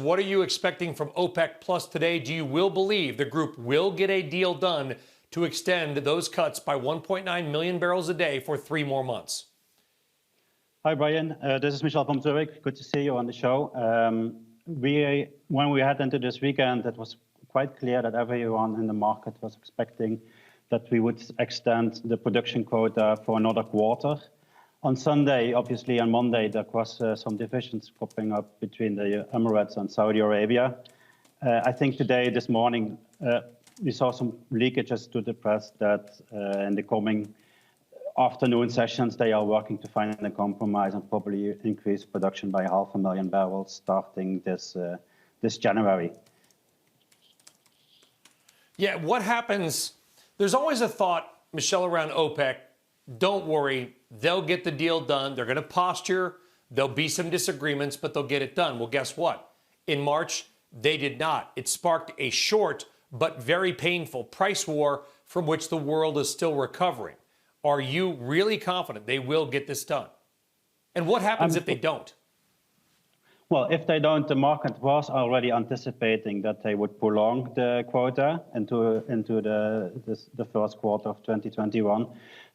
what are you expecting from OPEC Plus today? Do you will believe the group will get a deal done to extend those cuts by 1.9 million barrels a day for 3 more months? Hi, Brian. This is Michel from Zurich. Good to see you on the show. When we head into this weekend, it was quite clear that everyone in the market was expecting that we would extend the production quota for another quarter. On Sunday, obviously, on Monday, there was some divisions popping up between the Emirates and Saudi Arabia. I think today, this morning, we saw some leakages to the press that in the coming afternoon sessions, they are working to find a compromise and probably increase production by 500,000 barrels starting this January. Yeah, what happens? There's always a thought, Michel, around OPEC. Don't worry, they'll get the deal done. They're going to posture. There'll be some disagreements, but they'll get it done. Well, guess what? In March, they did not. It sparked a short but very painful price war from which the world is still recovering. Are you really confident they will get this done? And what happens if they don't? Well, if they don't, the market was already anticipating that they would prolong the quota into the first quarter of 2021.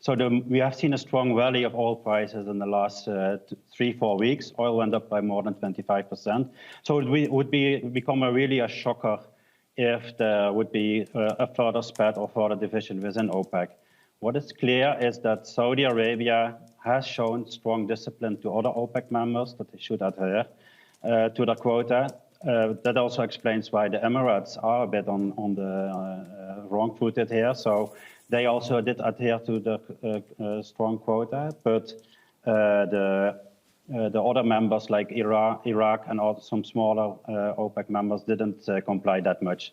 So we have seen a strong rally of oil prices in the last 3-4 weeks. Oil went up by more than 25%. So it would become a shocker if there would be a further spat or further division within OPEC. What is clear is that Saudi Arabia has shown strong discipline to other OPEC members that they should adhere to the quota. That also explains why the Emirates are a bit on the wrong footed here. So they also did adhere to the strong quota, but the other members like Iraq and also some smaller OPEC members didn't comply that much.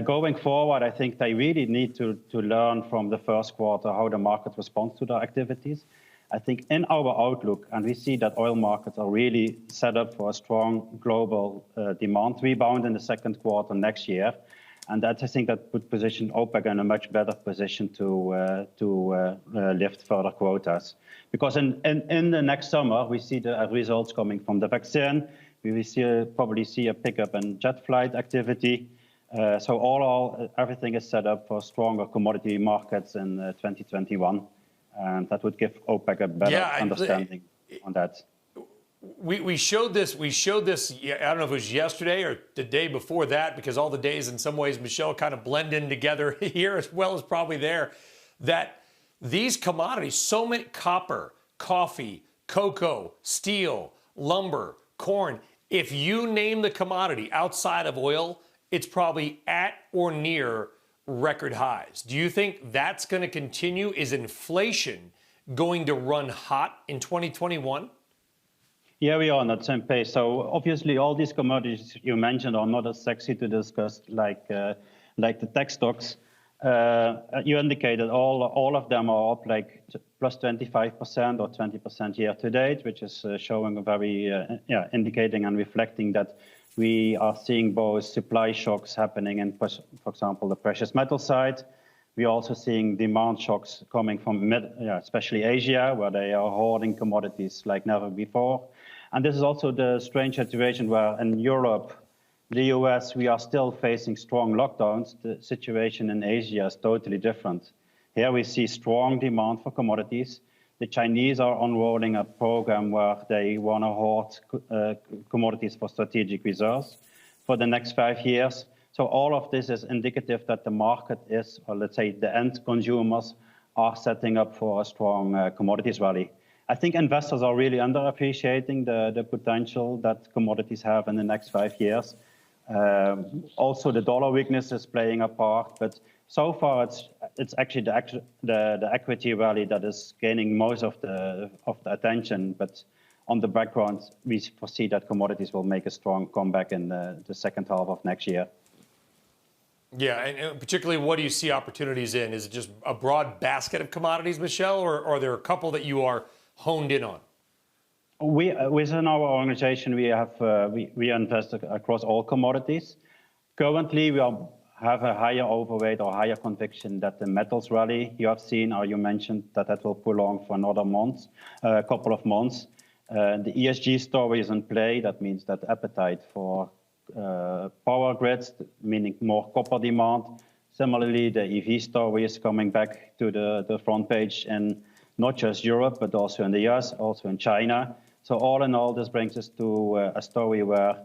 Going forward, I think they really need to learn from the first quarter how the market responds to their activities. I think in our outlook, and we see that oil markets are really set up for a strong global demand rebound in the second quarter next year. And that I think that would position OPEC in a much better position to lift further quotas. Because in the next summer, we see the results coming from the vaccine. We will probably see a pickup in jet flight activity. So everything is set up for stronger commodity markets in 2021. And that would give OPEC a better understanding on that. We showed this, I don't know if it was yesterday or the day before that, because all the days in some ways, Michel, kind of blend in together here as well as probably there, that these commodities, so many copper, coffee, cocoa, steel, lumber, corn, if you name the commodity outside of oil, it's probably at or near record highs. Do you think that's going to continue? Is inflation going to run hot in 2021? Yeah, we are on that same pace. So obviously, all these commodities you mentioned are not as sexy to discuss like the tech stocks. You indicated all of them are up like plus 25% or 20% year to date, which is showing a very indicating and reflecting that we are seeing both supply shocks happening in, for example, the precious metal side. We're also seeing demand shocks coming from especially Asia, where they are hoarding commodities like never before. And this is also the strange situation where in Europe, the US, we are still facing strong lockdowns. The situation in Asia is totally different. Here we see strong demand for commodities. The Chinese are unrolling a program where they want to hoard commodities for strategic reserves for the next 5 years. So all of this is indicative that the market is, or let's say the end consumers are setting up for a strong commodities rally. I think investors are really underappreciating the potential that commodities have in the next 5 years. Also, the dollar weakness is playing a part, but so far it's actually the equity rally that is gaining most of the attention. But on the background, we foresee that commodities will make a strong comeback in the second half of next year. Yeah, and particularly, what do you see opportunities in? Is it just a broad basket of commodities, Michel, or are there a couple that you are honed in on? Within our organization, we invest across all commodities. Currently, we have a higher overweight or higher conviction that the metals rally you have seen, or you mentioned that will prolong for another month, couple of months. The ESG story is in play. That means that appetite for power grids, meaning more copper demand. Similarly, the EV story is coming back to the front page in not just Europe, but also in the US, also in China. So all in all, this brings us to a story where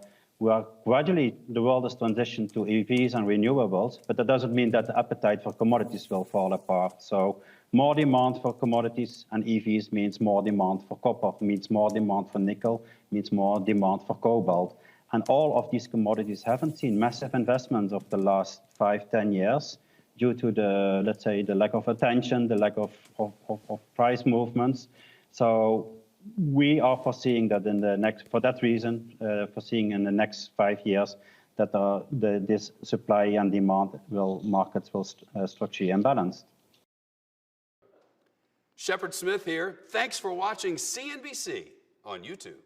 gradually the world is transitioned to EVs and renewables, but that doesn't mean that the appetite for commodities will fall apart. So more demand for commodities and EVs means more demand for copper, means more demand for nickel, means more demand for cobalt. And all of these commodities haven't seen massive investments of the last 5-10 years due to the, let's say, the lack of attention, the lack of price movements. So we are foreseeing that in the next, for that reason, foreseeing in the next 5 years that this supply and demand markets will structurally imbalanced. Shepard Smith here. Thanks for watching CNBC on YouTube.